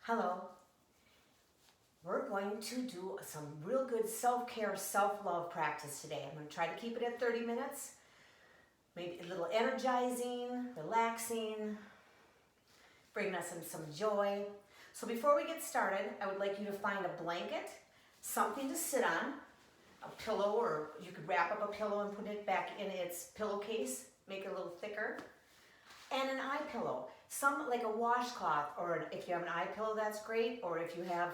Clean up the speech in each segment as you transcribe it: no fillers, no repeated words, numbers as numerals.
Hello. We're going to do some real good self-care, self-love practice today. I'm going to try to keep it at 30 minutes. Maybe a little energizing, relaxing, bringing us in some joy. So before we get started, I would like you to find a blanket, something to sit on, a pillow, or you could wrap up a pillow and put it back in its pillowcase, make it a little thicker, and an eye pillow. Some like a washcloth, or if you have an eye pillow, that's great, or if you have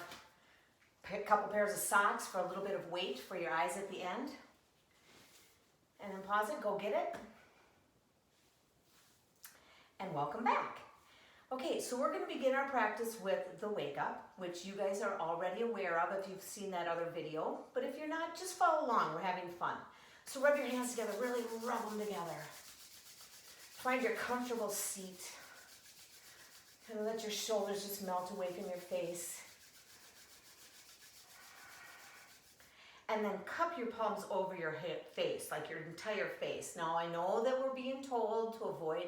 a couple pairs of socks for a little bit of weight for your eyes at the end. And then pause it, go get it. And welcome back. Okay, so we're going to begin our practice with the wake up, which you guys are already aware of if you've seen that other video. But if you're not, just follow along, we're having fun. So rub your hands together, really rub them together. Find your comfortable seat. And let your shoulders just melt away from your face. And then cup your palms over your face, like your entire face. Now I know that we're being told to avoid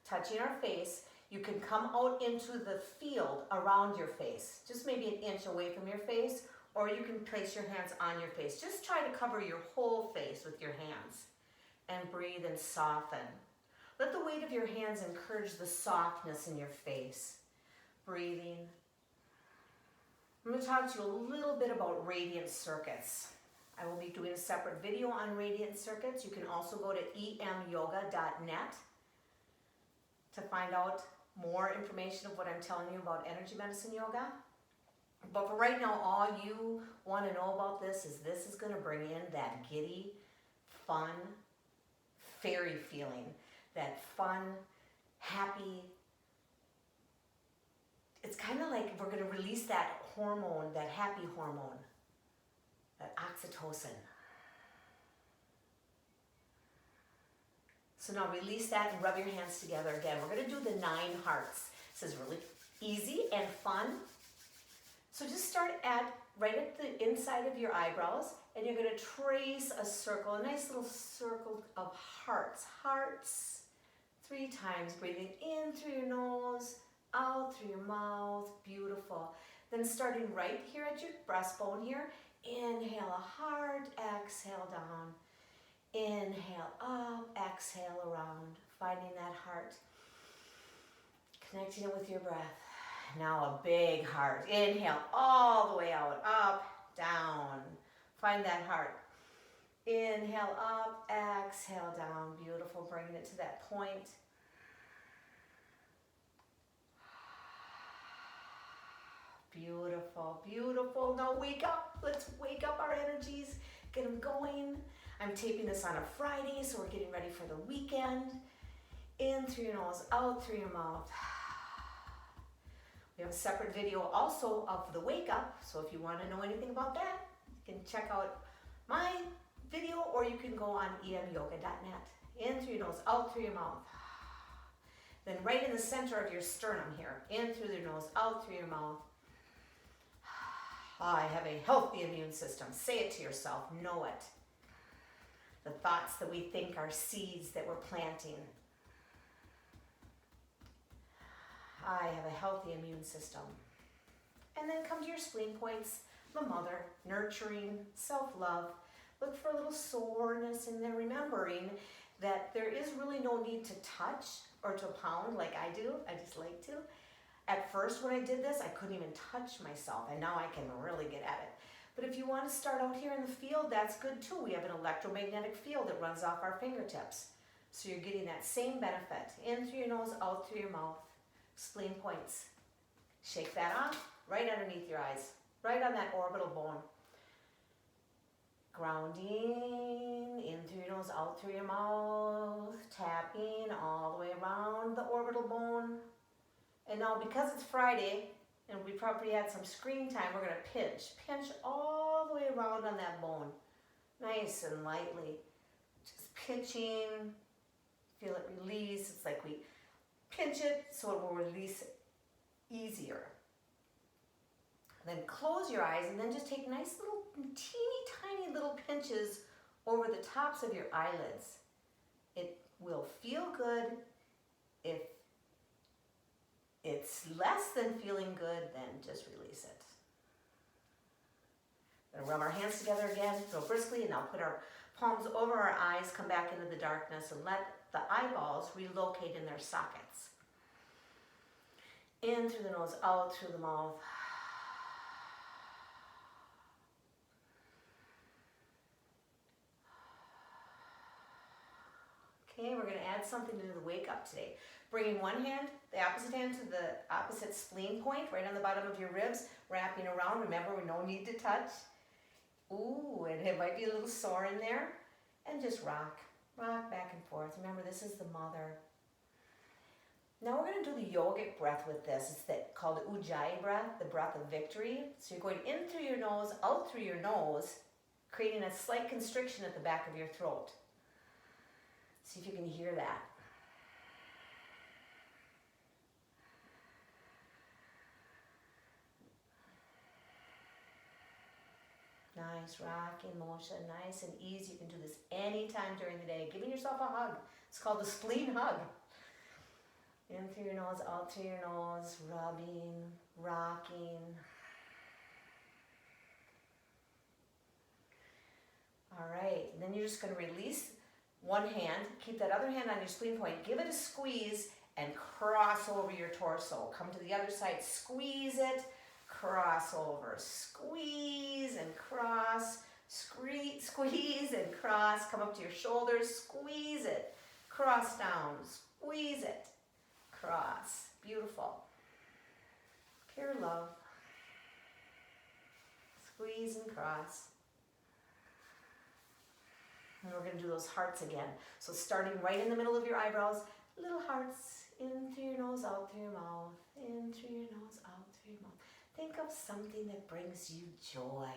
touching our face. You can come out into the field around your face, just maybe an inch away from your face, or you can place your hands on your face. Just try to cover your whole face with your hands and breathe and soften. Let the weight of your hands encourage the softness in your face. Breathing. I'm going to talk to you a little bit about radiant circuits. I will be doing a separate video on radiant circuits. You can also go to emyoga.net to find out more information of what I'm telling you about energy medicine yoga. But for right now, all you want to know about this is going to bring in that giddy, fun, fairy feeling. That fun, happy. It's kind of like we're going to release that hormone, that happy hormone, that oxytocin. So now release that and rub your hands together again. We're going to do the 9 hearts. This is really easy and fun. So just start right at the inside of your eyebrows, and you're going to trace a circle, a nice little circle of hearts. Hearts. 3 times, breathing in through your nose, out through your mouth. Beautiful. Then starting right here at your breastbone here, inhale a heart, exhale down. Inhale up, exhale around, finding that heart, connecting it with your breath. Now a big heart. Inhale all the way out, up, down. Find that heart. Inhale up, exhale down. Beautiful, bringing it to that point. Beautiful, beautiful. Now wake up. Let's wake up our energies, get them going. I'm taping this on a Friday, so we're getting ready for the weekend. In through your nose, out through your mouth. We have a separate video also of the wake up, so if you want to know anything about that, you can check out my video, or you can go on emyoga.net. In through your nose, out through your mouth. Then right in the center of your sternum here. In through your nose, out through your mouth. I have a healthy immune system. Say it to yourself. Know it. The thoughts that we think are seeds that we're planting. I have a healthy immune system. And then come to your spleen points. The mother, nurturing, self-love. Look for a little soreness in there, remembering that there is really no need to touch or to pound like I do. I just like to. At first when I did this, I couldn't even touch myself, and now I can really get at it. But if you want to start out here in the field, that's good too. We have an electromagnetic field that runs off our fingertips. So you're getting that same benefit. In through your nose, out through your mouth. Spleen points. Shake that off, right underneath your eyes, right on that orbital bone. Grounding, in through your nose, out through your mouth. Tapping all the way around the orbital bone. And now because it's Friday, and we probably had some screen time, we're going to pinch all the way around on that bone, nice and lightly, just pinching, feel it release. It's like we pinch it so it will release easier. Then close your eyes and then just take nice little teeny tiny little pinches over the tops of your eyelids. It will feel good if it's less than feeling good, then just release it. We're gonna rub our hands together again, real briskly, and now put our palms over our eyes, come back into the darkness, and let the eyeballs relocate in their sockets. In through the nose, out through the mouth. Okay, we're going to add something to the wake up today. Bringing one hand, the opposite hand to the opposite spleen point, right on the bottom of your ribs, wrapping around. Remember, no need to touch. Ooh, and it might be a little sore in there. And just rock back and forth. Remember, this is the mother. Now we're going to do the yogic breath with this. It's called Ujjayi breath, the breath of victory. So you're going in through your nose, out through your nose, creating a slight constriction at the back of your throat. See if you can hear that. Nice rocking motion, nice and easy. You can do this anytime during the day. Giving yourself a hug. It's called the spleen hug. In through your nose, out through your nose, rubbing, rocking. All right, and then you're just going to release one hand, keep that other hand on your spleen point, give it a squeeze, and cross over your torso. Come to the other side, squeeze it, cross over, squeeze and cross, squeeze and cross, come up to your shoulders, squeeze it, cross down, squeeze it, cross. Beautiful. Pure love. Squeeze and cross. And we're going to do those hearts again. So starting right in the middle of your eyebrows, little hearts, in through your nose, out through your mouth, in through your nose, out through your mouth. Think of something that brings you joy.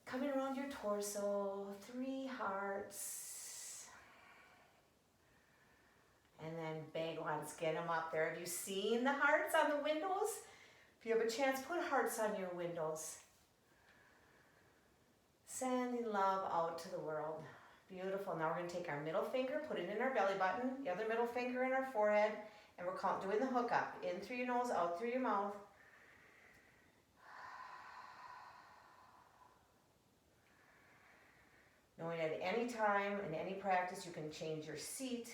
Coming around your torso, 3 hearts. And then big ones, get them up there. Have you seen the hearts on the windows? If you have a chance, put hearts on your windows. Sending love out to the world. Beautiful. Now we're going to take our middle finger, put it in our belly button, the other middle finger in our forehead, and we're doing the hookup. In through your nose, out through your mouth. Knowing at any time, in any practice, you can change your seat,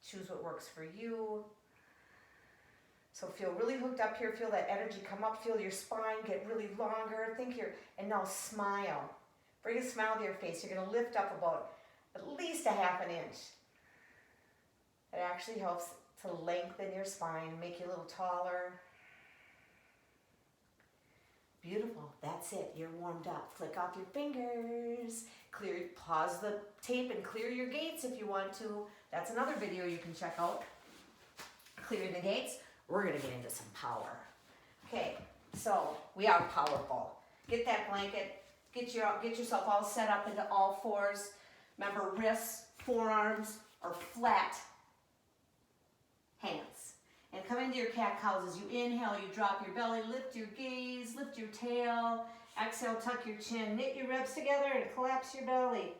choose what works for you. So feel really hooked up here, feel that energy come up, feel your spine get really longer. And now smile. Bring a smile to your face. You're going to lift up about at least a ½ inch. It actually helps to lengthen your spine, make you a little taller. Beautiful. That's it. You're warmed up. Flick off your fingers. Pause the tape and clear your gates if you want to. That's another video you can check out. Clearing the gates. We're going to get into some power. Okay, so we are powerful. Get that blanket. Get yourself all set up into all fours. Remember, wrists, forearms are flat. Hands. And come into your cat-cows. As you inhale, you drop your belly, lift your gaze, lift your tail. Exhale, tuck your chin, knit your ribs together and collapse your belly.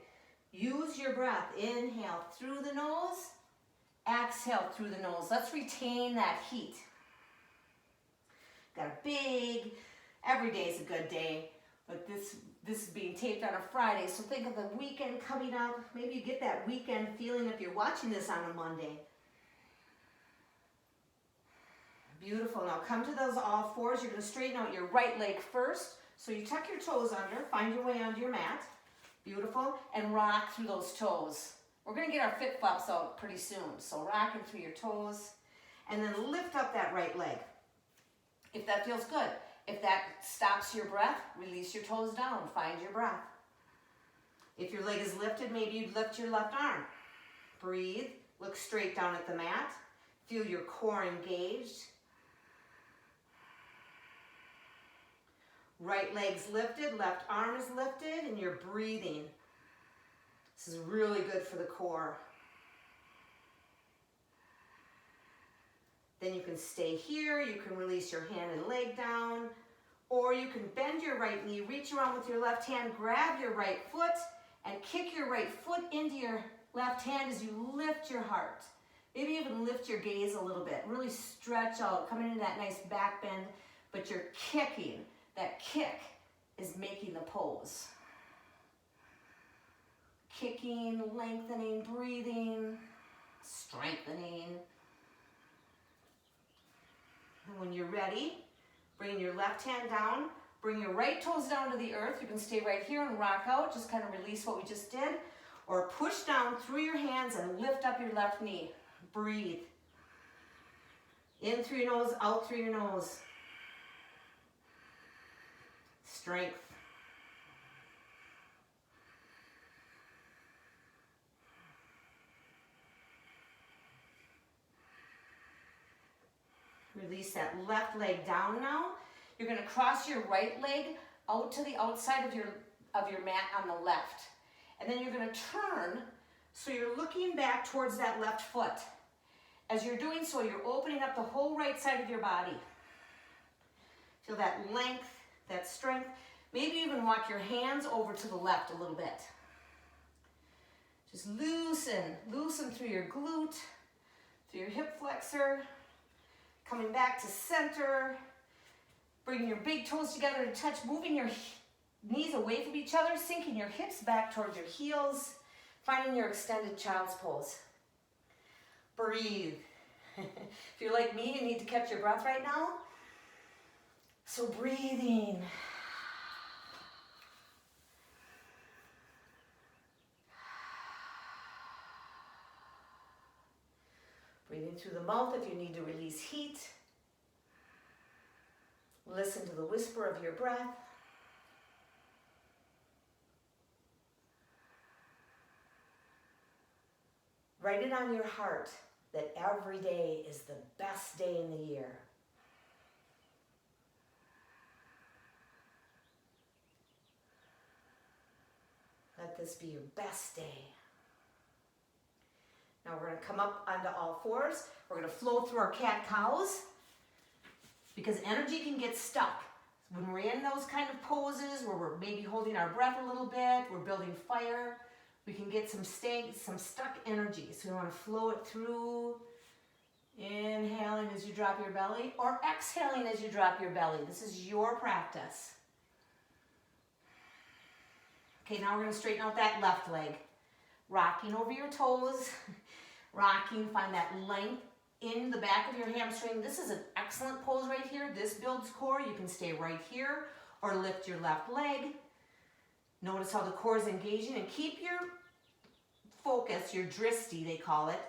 Use your breath. Inhale through the nose. Exhale through the nose. Let's retain that heat. Got a big, every day is a good day, but this is being taped on a Friday, so think of the weekend coming up. Maybe you get that weekend feeling if you're watching this on a Monday. Beautiful. Now come to those all fours. You're going to straighten out your right leg first. So you tuck your toes under, find your way onto your mat. Beautiful. And rock through those toes. We're going to get our flip-flops out pretty soon. So rocking through your toes. And then lift up that right leg. If that feels good. If that stops your breath, release your toes down. Find your breath. If your leg is lifted, maybe you'd lift your left arm. Breathe. Look straight down at the mat. Feel your core engaged. Right leg's lifted, left arm is lifted, and you're breathing. This is really good for the core. Then you can stay here, you can release your hand and leg down, or you can bend your right knee, reach around with your left hand, grab your right foot, and kick your right foot into your left hand as you lift your heart. Maybe even lift your gaze a little bit. Really stretch out, come into that nice back bend, but you're kicking. That kick is making the pose. Kicking, lengthening, breathing, strengthening. And when you're ready, bring your left hand down, bring your right toes down to the earth. You can stay right here and rock out, just kind of release what we just did, or push down through your hands and lift up your left knee. Breathe. In through your nose, out through your nose. Strength. Release that left leg down now. You're going to cross your right leg out to the outside of your mat on the left. And then you're going to turn so you're looking back towards that left foot. As you're doing so, you're opening up the whole right side of your body. Feel that length, that strength. Maybe even walk your hands over to the left a little bit. Just loosen through your glute, through your hip flexor. Coming back to center. Bringing your big toes together to touch, moving your knees away from each other, sinking your hips back towards your heels, finding your extended child's pose. Breathe. If you're like me, you need to catch your breath right now. So breathing. Breathing through the mouth if you need to release heat. Listen to the whisper of your breath. Write it on your heart that every day is the best day in the year. Let this be your best day. Now we're going to come up onto all fours. We're going to flow through our cat-cows because energy can get stuck. When we're in those kind of poses where we're maybe holding our breath a little bit, we're building fire, we can get some stuck energy. So we want to flow it through, inhaling as you drop your belly or exhaling as you drop your belly. This is your practice. Okay, now we're going to straighten out that left leg. Rocking over your toes, rocking, find that length in the back of your hamstring. This is an excellent pose right here. This builds core. You can stay right here or lift your left leg. Notice how the core is engaging and keep your focus, your dristi they call it,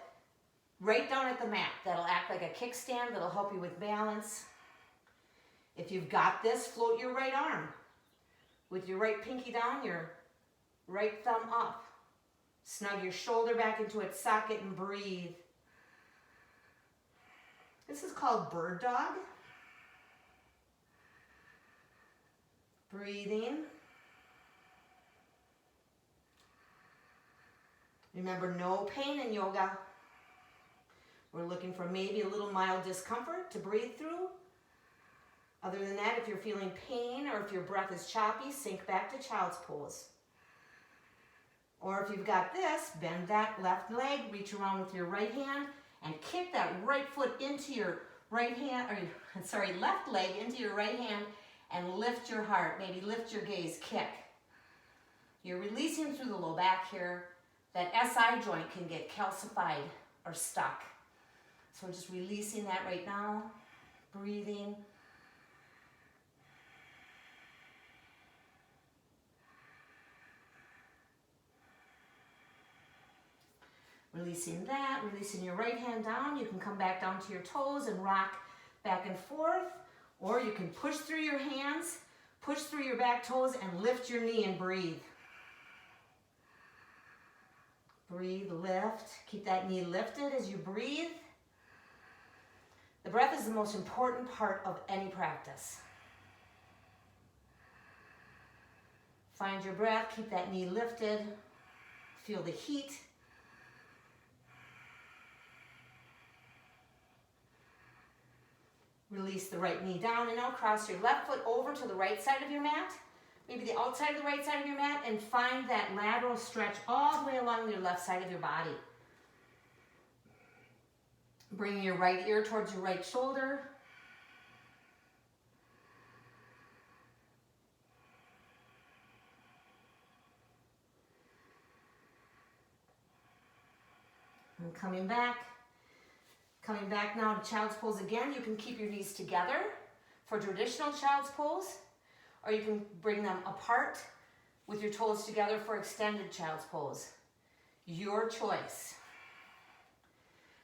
right down at the mat. That'll act like a kickstand. That'll help you with balance. If you've got this, float your right arm. With your right pinky down, your right thumb up. Snug your shoulder back into its socket and breathe. This is called bird dog. Breathing. Remember, no pain in yoga. We're looking for maybe a little mild discomfort to breathe through. Other than that, if you're feeling pain or if your breath is choppy, sink back to child's pose. Or if you've got this, bend that left leg, reach around with your right hand, and kick that right foot into your right hand, left leg into your right hand, and lift your heart. Maybe lift your gaze, kick. You're releasing through the low back here. That SI joint can get calcified or stuck. So we're just releasing that right now, breathing. Releasing that, releasing your right hand down. You can come back down to your toes and rock back and forth. Or you can push through your hands, push through your back toes, and lift your knee and breathe. Breathe, lift. Keep that knee lifted as you breathe. The breath is the most important part of any practice. Find your breath, keep that knee lifted. Feel the heat. Release the right knee down and now cross your left foot over to the right side of your mat. Maybe the outside of the right side of your mat, and find that lateral stretch all the way along your left side of your body. Bring your right ear towards your right shoulder. And coming back now to child's pose again. You can keep your knees together for traditional child's pose, or you can bring them apart with your toes together for extended child's pose. Your choice.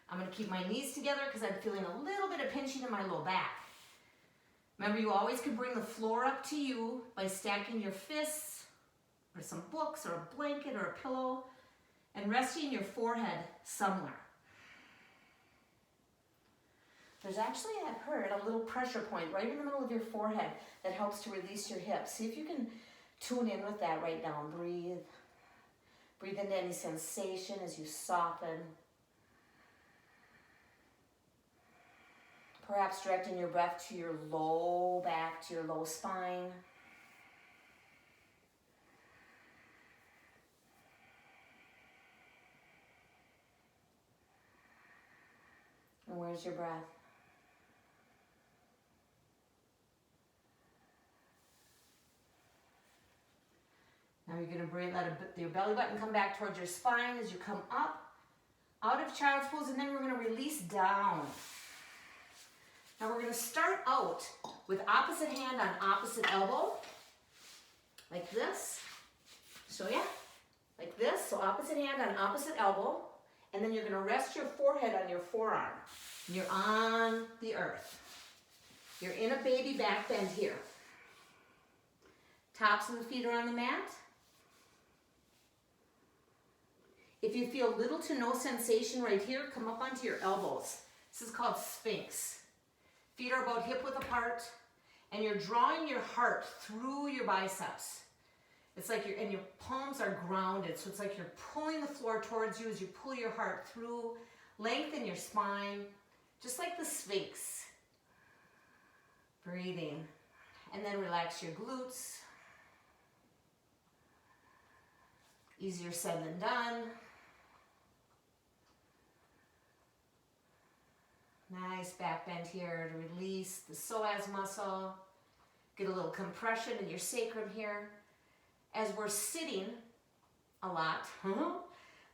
I'm going to keep my knees together because I'm feeling a little bit of pinching in my low back. Remember, you always can bring the floor up to you by stacking your fists or some books or a blanket or a pillow and resting your forehead somewhere. There's actually, I've heard, a little pressure point right in the middle of your forehead that helps to release your hips. See if you can tune in with that right now. Breathe. Breathe into any sensation as you soften. Perhaps directing your breath to your low back, to your low spine. And where's your breath? Now you're going to let your belly button come back towards your spine as you come up, out of child's pose, and then we're going to release down. Now we're going to start out with opposite hand on opposite elbow, like this. Show ya? Like this, so opposite hand on opposite elbow, and then you're going to rest your forehead on your forearm. You're on the earth. You're in a baby back bend here. Tops of the feet are on the mat. If you feel little to no sensation right here, come up onto your elbows. This is called Sphinx. Feet are about hip width apart, and you're drawing your heart through your biceps. It's like and your palms are grounded, so it's like you're pulling the floor towards you as you pull your heart through. Lengthen your spine, just like the Sphinx. Breathing, and then relax your glutes. Easier said than done. Nice back bend here to release the psoas muscle. Get a little compression in your sacrum here. As we're sitting a lot,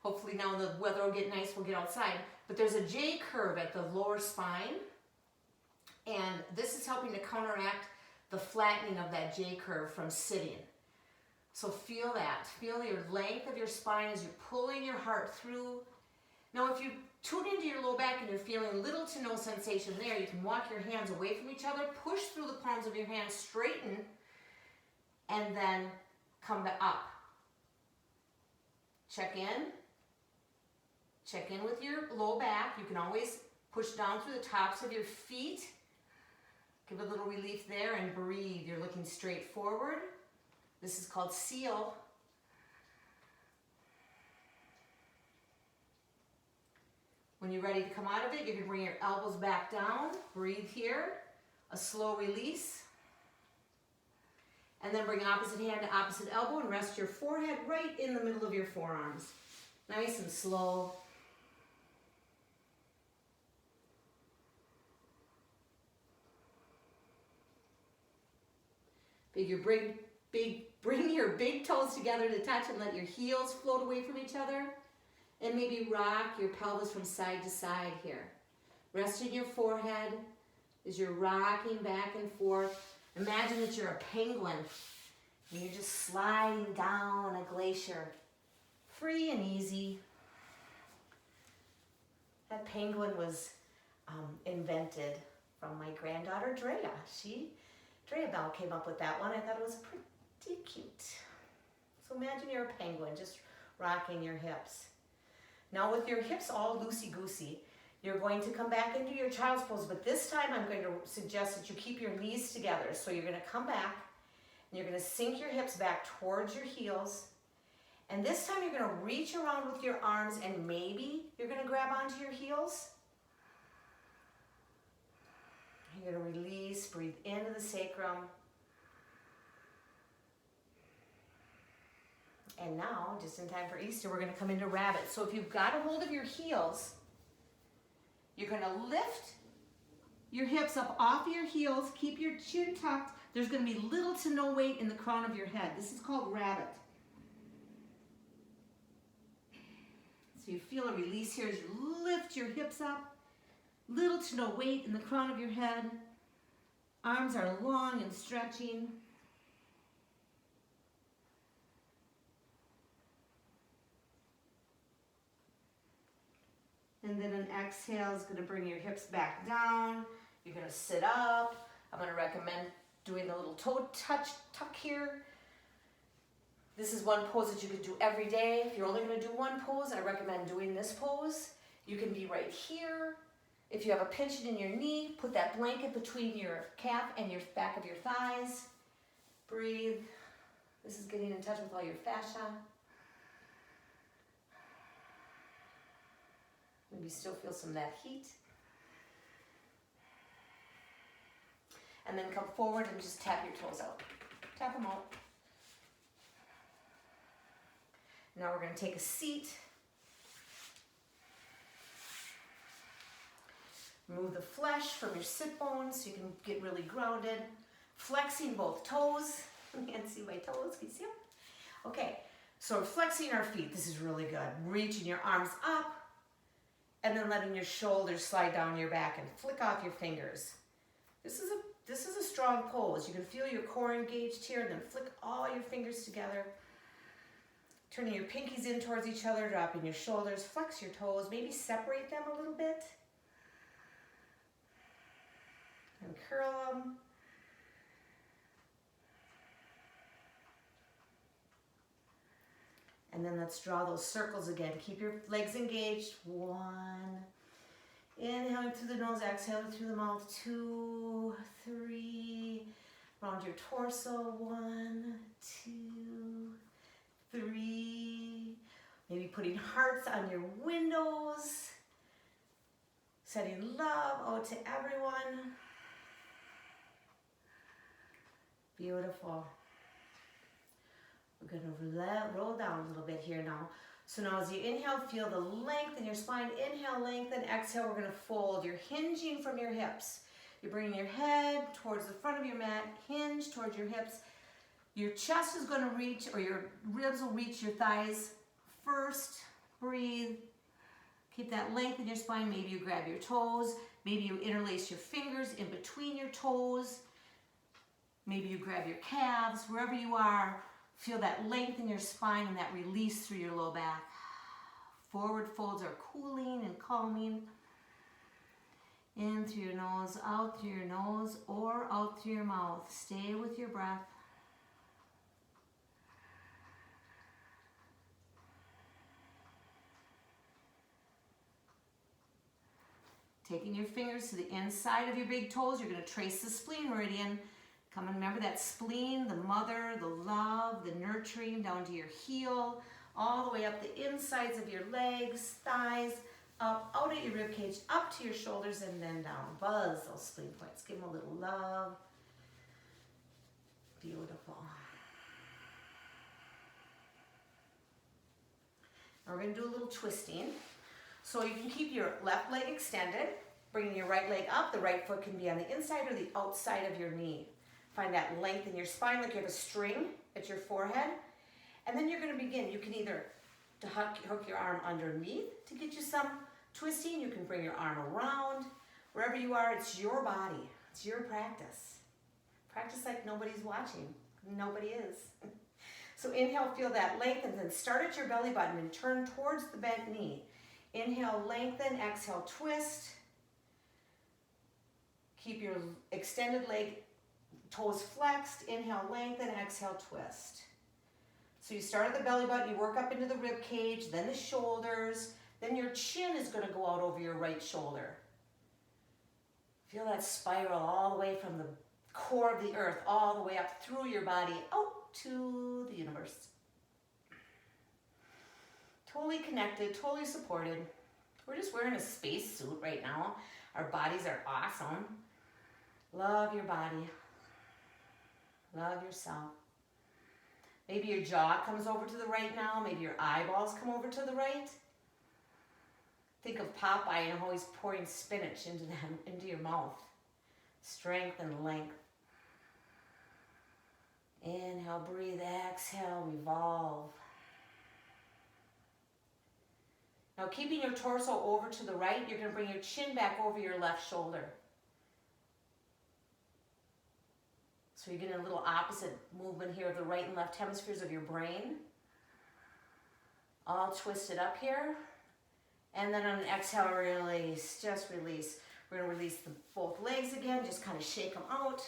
hopefully now the weather will get nice, we'll get outside, but there's a J curve at the lower spine, and this is helping to counteract the flattening of that J curve from sitting. So feel that. Feel your length of your spine as you're pulling your heart through. Now, if you tune into your low back and you're feeling little to no sensation there, you can walk your hands away from each other, push through the palms of your hands, straighten, and then come back up. Check in. Check in with your low back. You can always push down through the tops of your feet. Give a little relief there and breathe. You're looking straight forward. This is called seal. When you're ready to come out of it, you can bring your elbows back down. Breathe here. A slow release. And then bring opposite hand to opposite elbow and rest your forehead right in the middle of your forearms. Nice and slow. Bring your big toes together to touch and let your heels float away from each other. And maybe rock your pelvis from side to side here. Resting your forehead as you're rocking back and forth. Imagine that you're a penguin and you're just sliding down a glacier. Free and easy. That penguin was invented from my granddaughter Drea. Drea Bell came up with that one. I thought it was pretty cute. So imagine you're a penguin just rocking your hips. Now with your hips all loosey-goosey, you're going to come back into your child's pose, but this time I'm going to suggest that you keep your knees together. So you're going to come back and you're going to sink your hips back towards your heels. And this time you're going to reach around with your arms and maybe you're going to grab onto your heels. You're going to release, breathe into the sacrum. And now, just in time for Easter, we're going to come into rabbit. So if you've got a hold of your heels, You're gonna lift your hips up off your heels, keep your chin tucked. There's gonna be little to no weight in the crown of your head. This is called rabbit. So you feel a release here as you lift your hips up. Little to no weight in the crown of your head. Arms are long and stretching. And then an exhale is going to bring your hips back down. You're going to sit up. I'm going to recommend doing the little toe touch tuck here. This is one pose that you can do every day. If you're only going to do one pose, I recommend doing this pose. You can be right here. If you have a pinch in your knee, put that blanket between your calf and your back of your thighs. Breathe. This is getting in touch with all your fascia. Maybe still feel some of that heat. And then come forward and just tap your toes out. Tap them out. Now we're going to take a seat. Remove the flesh from your sit bones so you can get really grounded. Flexing both toes. You can't see my toes, can you see them? Okay, so we're flexing our feet. This is really good. Reaching your arms up and then letting your shoulders slide down your back and flick off your fingers. This is a strong pose. You can feel your core engaged here, and then flick all your fingers together. Turning your pinkies in towards each other, dropping your shoulders, flex your toes, maybe separate them a little bit. And curl them. And then let's draw those circles again. Keep your legs engaged. 1. Inhaling through the nose, exhaling through the mouth. 2, 3. Round your torso. 1, 2, 3. Maybe putting hearts on your windows. Sending love out to everyone. Beautiful. We're going to roll down a little bit here now. So now as you inhale, feel the length in your spine. Inhale, lengthen. Exhale, we're going to fold. You're hinging from your hips. You're bringing your head towards the front of your mat. Hinge towards your hips. Your chest is going to reach, or your ribs will reach your thighs first. Breathe. Keep that length in your spine. Maybe you grab your toes. Maybe you interlace your fingers in between your toes. Maybe you grab your calves. Wherever you are, feel that length in your spine and that release through your low back. Forward folds are cooling and calming. In through your nose, out through your nose, or out through your mouth. Stay with your breath. Taking your fingers to the inside of your big toes, you're going to trace the spleen meridian. Come and remember that spleen, the mother, the love, the nurturing down to your heel, all the way up the insides of your legs, thighs, up, out at your rib cage, up to your shoulders, and then down. Buzz those spleen points. Give them a little love. Beautiful. Now we're going to do a little twisting. So you can keep your left leg extended, bringing your right leg up. The right foot can be on the inside or the outside of your knee. Find that length in your spine like you have a string at your forehead. And then you're going to begin. You can either hook your arm underneath to get you some twisting. You can bring your arm around. Wherever you are, it's your body. It's your practice. Practice like nobody's watching. Nobody is. So inhale, feel that length, and then start at your belly button and turn towards the bent knee. Inhale, lengthen. Exhale, twist. Keep your extended leg, toes flexed. Inhale, lengthen. Exhale, twist. So you start at the belly button, you work up into the rib cage, then the shoulders, then your chin is going to go out over your right shoulder. Feel that spiral all the way from the core of the earth, all the way up through your body, out to the universe. Totally connected, totally supported. We're just wearing a space suit right now. Our bodies are awesome. Love your body. Love yourself. Maybe your jaw comes over to the right now. Maybe your eyeballs come over to the right. Think of Popeye and always pouring spinach into your mouth. Strength and length. Inhale, breathe, exhale, revolve. Now keeping your torso over to the right, you're going to bring your chin back over your left shoulder. So you're getting a little opposite movement here of the right and left hemispheres of your brain. All twisted up here. And then on an exhale, release, just release. We're going to release both legs again, just kind of shake them out.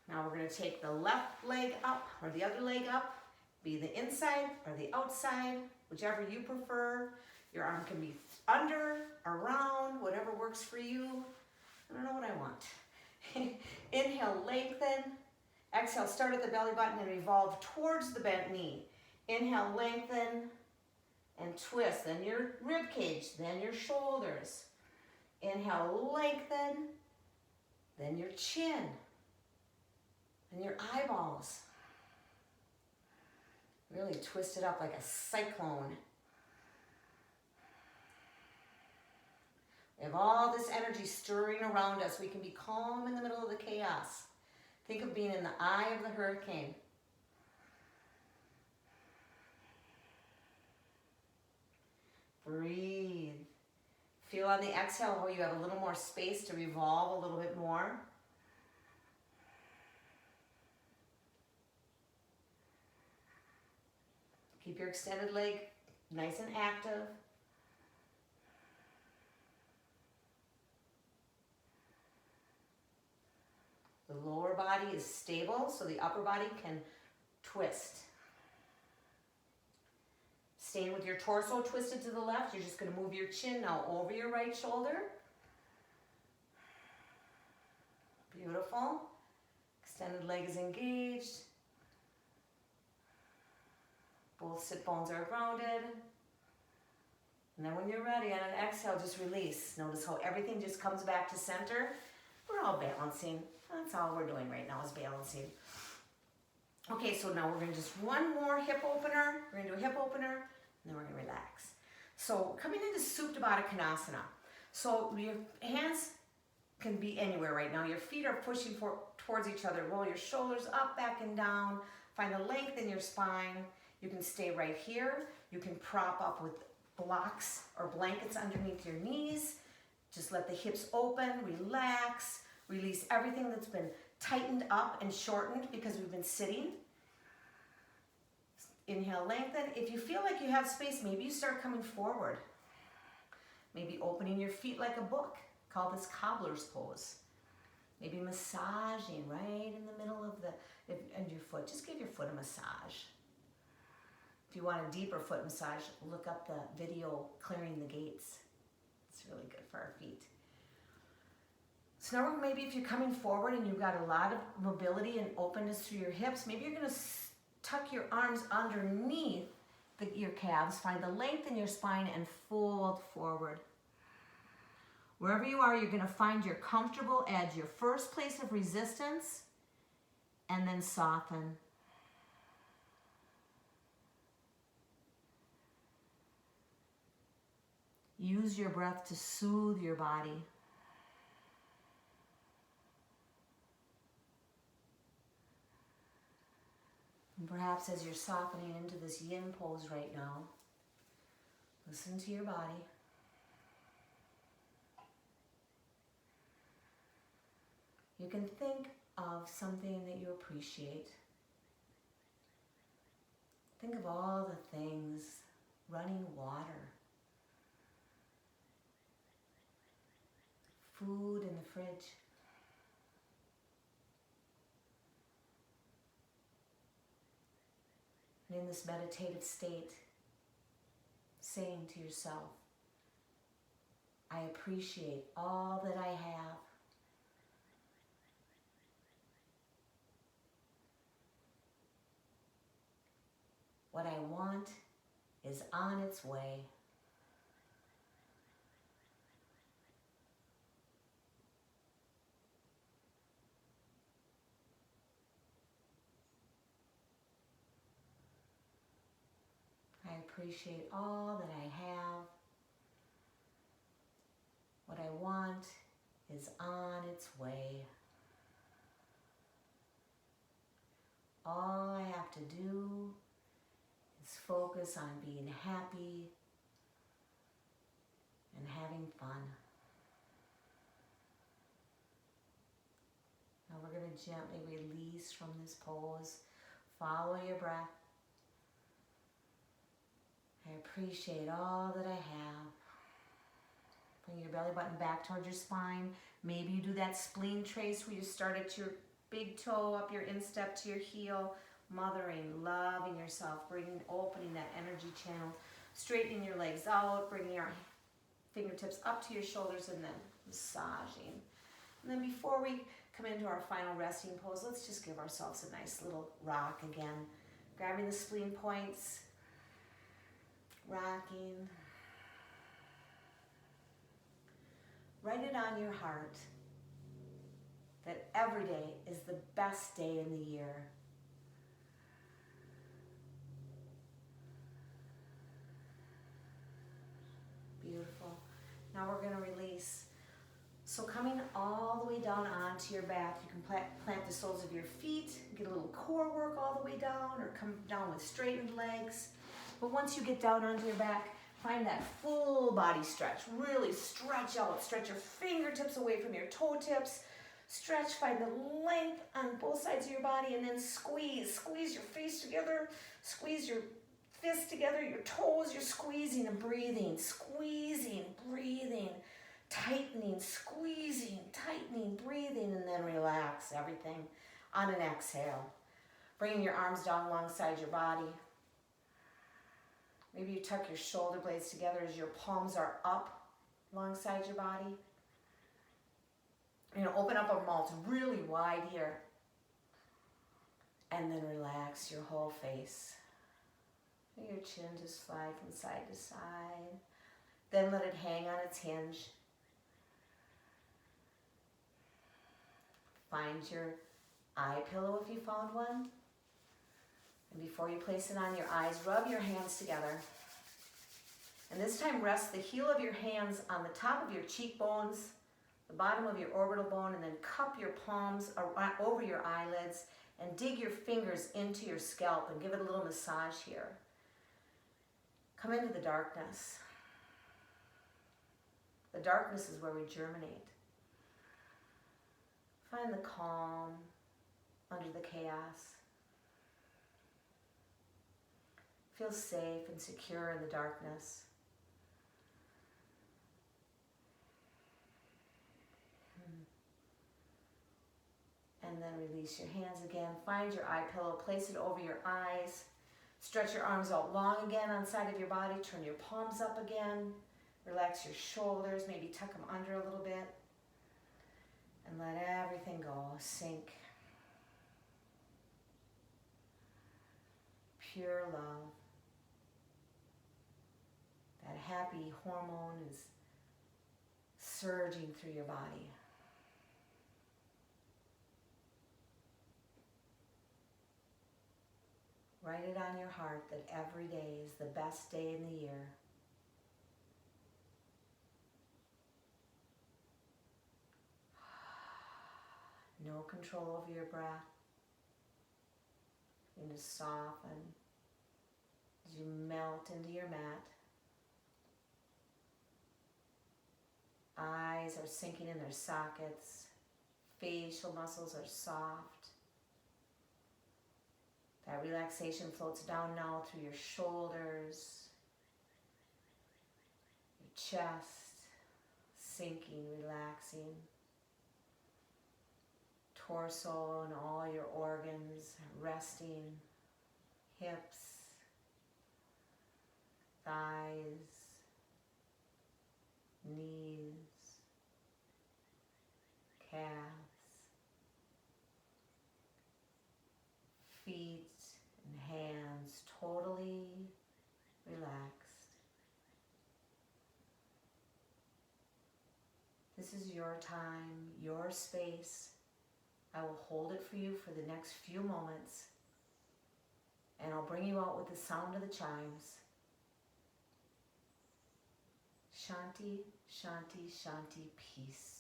Now we're going to take the left leg up or the other leg up, be the inside or the outside, whichever you prefer. Your arm can be under, around, whatever works for you. I don't know what I want. Inhale, lengthen. Exhale, start at the belly button and revolve towards the bent knee. Inhale, lengthen and twist. Then your rib cage, then your shoulders. Inhale, lengthen, then your chin, and your eyeballs. Really twist it up like a cyclone. We have all this energy stirring around us. We can be calm in the middle of the chaos. Think of being in the eye of the hurricane. Breathe. Feel on the exhale how you have a little more space to revolve a little bit more. Keep your extended leg nice and active. The lower body is stable, so the upper body can twist. Staying with your torso twisted to the left, you're just going to move your chin now over your right shoulder. Beautiful. Extended leg is engaged. Both sit bones are grounded. And then when you're ready, on an exhale, just release. Notice how everything just comes back to center. We're all balancing. That's all we're doing right now is balancing. Okay, so now we're going to just one more hip opener. We're going to do a hip opener, and then we're going to relax. So coming into Supta Baddha Konasana. So your hands can be anywhere right now. Your feet are pushing towards each other. Roll your shoulders up, back, and down. Find the length in your spine. You can stay right here. You can prop up with blocks or blankets underneath your knees. Just let the hips open, relax, release everything that's been tightened up and shortened because we've been sitting. Inhale, lengthen. If you feel like you have space, maybe you start coming forward. Maybe opening your feet like a book. Call this cobbler's pose. Maybe massaging right in the middle of and your foot. Just give your foot a massage. If you want a deeper foot massage, look up the video Clearing the Gates. It's really good for our feet. So now maybe if you're coming forward and you've got a lot of mobility and openness through your hips, maybe you're going to tuck your arms underneath your calves, find the length in your spine, and fold forward. Wherever you are, you're going to find your comfortable edge, your first place of resistance, and then soften. Use your breath to soothe your body. And perhaps as you're softening into this yin pose right now, listen to your body. You can think of something that you appreciate. Think of all the things, running water, food in the fridge, and in this meditative state, saying to yourself, I appreciate all that I have. What I want is on its way. I appreciate all that I have. What I want is on its way. All I have to do is focus on being happy and having fun. Now we're going to gently release from this pose. Follow your breath. I appreciate all that I have. Bring your belly button back towards your spine. Maybe you do that spleen trace where you start at your big toe up your instep to your heel. Mothering, loving yourself, opening that energy channel, straightening your legs out, bringing your fingertips up to your shoulders, and then massaging. And then before we come into our final resting pose, let's just give ourselves a nice little rock again. Grabbing the spleen points, rocking. Write it on your heart that every day is the best day in the year. Beautiful. Now we're going to release. So coming all the way down onto your back, you can plant the soles of your feet, get a little core work all the way down, or come down with straightened legs. But once you get down onto your back, find that full body stretch. Really stretch out. Stretch your fingertips away from your toe tips. Stretch, find the length on both sides of your body, and then squeeze. Squeeze your face together. Squeeze your fists together, your toes. You're squeezing and breathing. Squeezing, breathing. Tightening, squeezing, tightening, breathing, and then relax everything on an exhale. Bringing your arms down alongside your body. Maybe you tuck your shoulder blades together as your palms are up alongside your body. You're going to open up a mouth really wide here. And then relax your whole face. Let your chin just slide from side to side. Then let it hang on its hinge. Find your eye pillow if you found one. And before you place it on your eyes, rub your hands together. And this time rest the heel of your hands on the top of your cheekbones, the bottom of your orbital bone, and then cup your palms over your eyelids and dig your fingers into your scalp and give it a little massage here. Come into the darkness. The darkness is where we germinate. Find the calm under the chaos. Feel safe and secure in the darkness. And then release your hands again. Find your eye pillow, place it over your eyes. Stretch your arms out long again on the side of your body. Turn your palms up again. Relax your shoulders, maybe tuck them under a little bit. And let everything go, sink. Pure love. That happy hormone is surging through your body. Write it on your heart that every day is the best day in the year. No control over your breath. You just soften as you melt into your mat. Eyes are sinking in their sockets. Facial muscles are soft. That relaxation floats down now through your shoulders, your chest, sinking, relaxing. Torso and all your organs resting, hips, thighs, knees, calves, feet and hands totally relaxed. This is your time, your space. I will hold it for you for the next few moments, and I'll bring you out with the sound of the chimes. Shanti, Shanti, Shanti, peace.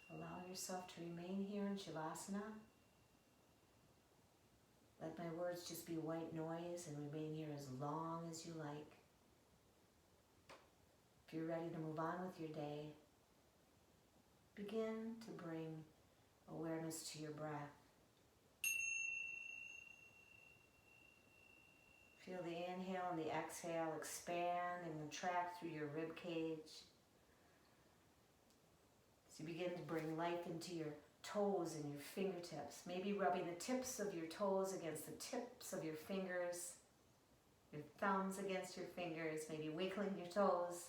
Allow yourself to remain here in Shavasana. Let my words just be white noise and remain here as long as you like. If you're ready to move on with your day, begin to bring awareness to your breath. Feel the inhale and the exhale expand and contract through your rib cage. As you begin to bring life into your toes and your fingertips, maybe rubbing the tips of your toes against the tips of your fingers, your thumbs against your fingers, maybe wiggling your toes.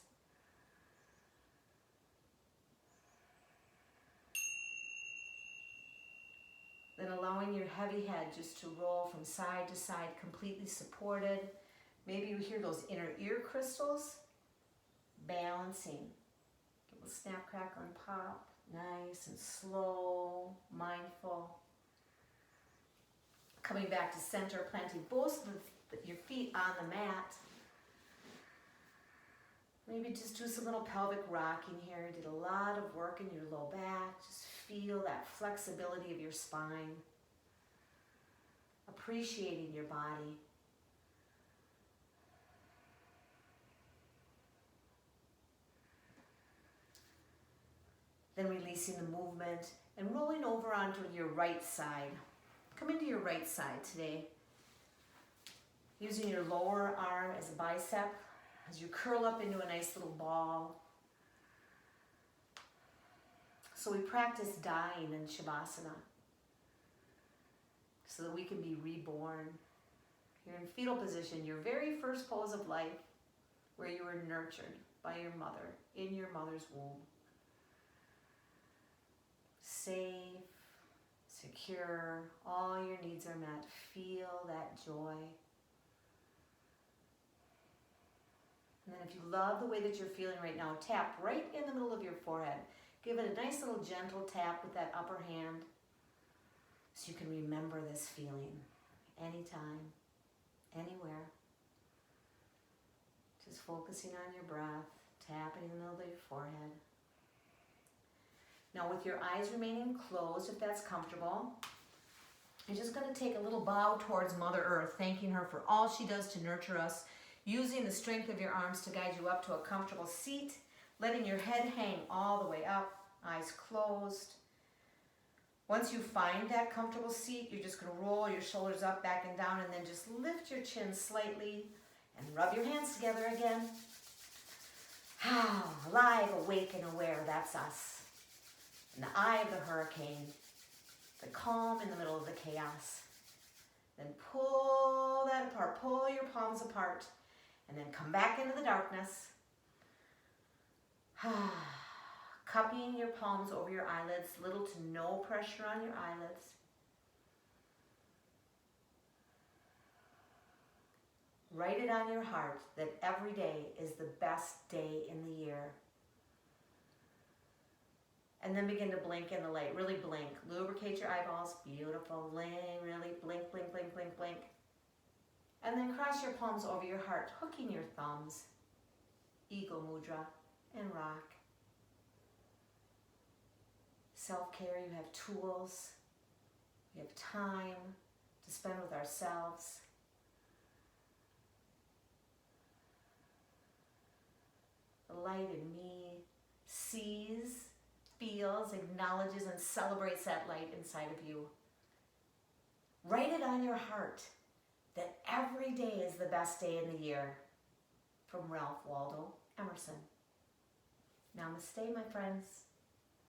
Then allowing your heavy head just to roll from side to side, completely supported. Maybe you hear those inner ear crystals balancing. Give a snap, crackle, and pop. Nice and slow, mindful. Coming back to center, planting both of your feet on the mat. Maybe just do some little pelvic rocking here. Did a lot of work in your low back. Just feel that flexibility of your spine. Appreciating your body. Then releasing the movement and rolling over onto your right side. Come into your right side today. Using your lower arm as a bicep as you curl up into a nice little ball. So we practice dying in Shavasana so that we can be reborn. You're in fetal position, your very first pose of life, where you were nurtured by your mother in your mother's womb. Safe, secure, all your needs are met. Feel that joy. And then if you love the way that you're feeling right now, tap right in the middle of your forehead. Give it a nice little gentle tap with that upper hand so you can remember this feeling anytime, anywhere. Just focusing on your breath, tapping in the middle of your forehead. Now with your eyes remaining closed, if that's comfortable, you're just going to take a little bow towards Mother Earth, thanking her for all she does to nurture us, using the strength of your arms to guide you up to a comfortable seat, letting your head hang all the way up, eyes closed. Once you find that comfortable seat, you're just going to roll your shoulders up, back and down, and then just lift your chin slightly and rub your hands together again. Alive, awake, and aware, that's us. In the eye of the hurricane, the calm in the middle of the chaos. Then pull that apart, pull your palms apart, and then come back into the darkness. Cupping your palms over your eyelids, little to no pressure on your eyelids. Write it on your heart that every day is the best day in the year. And then begin to blink in the light. Really blink. Lubricate your eyeballs. Beautiful. Really blink, blink, blink, blink, blink. And then cross your palms over your heart, hooking your thumbs. Eagle Mudra and rock. Self-care, you have tools. We have time to spend with ourselves. The light in me sees, feels, acknowledges, and celebrates that light inside of you. Write it on your heart that every day is the best day in the year. From Ralph Waldo Emerson. Namaste, my friends.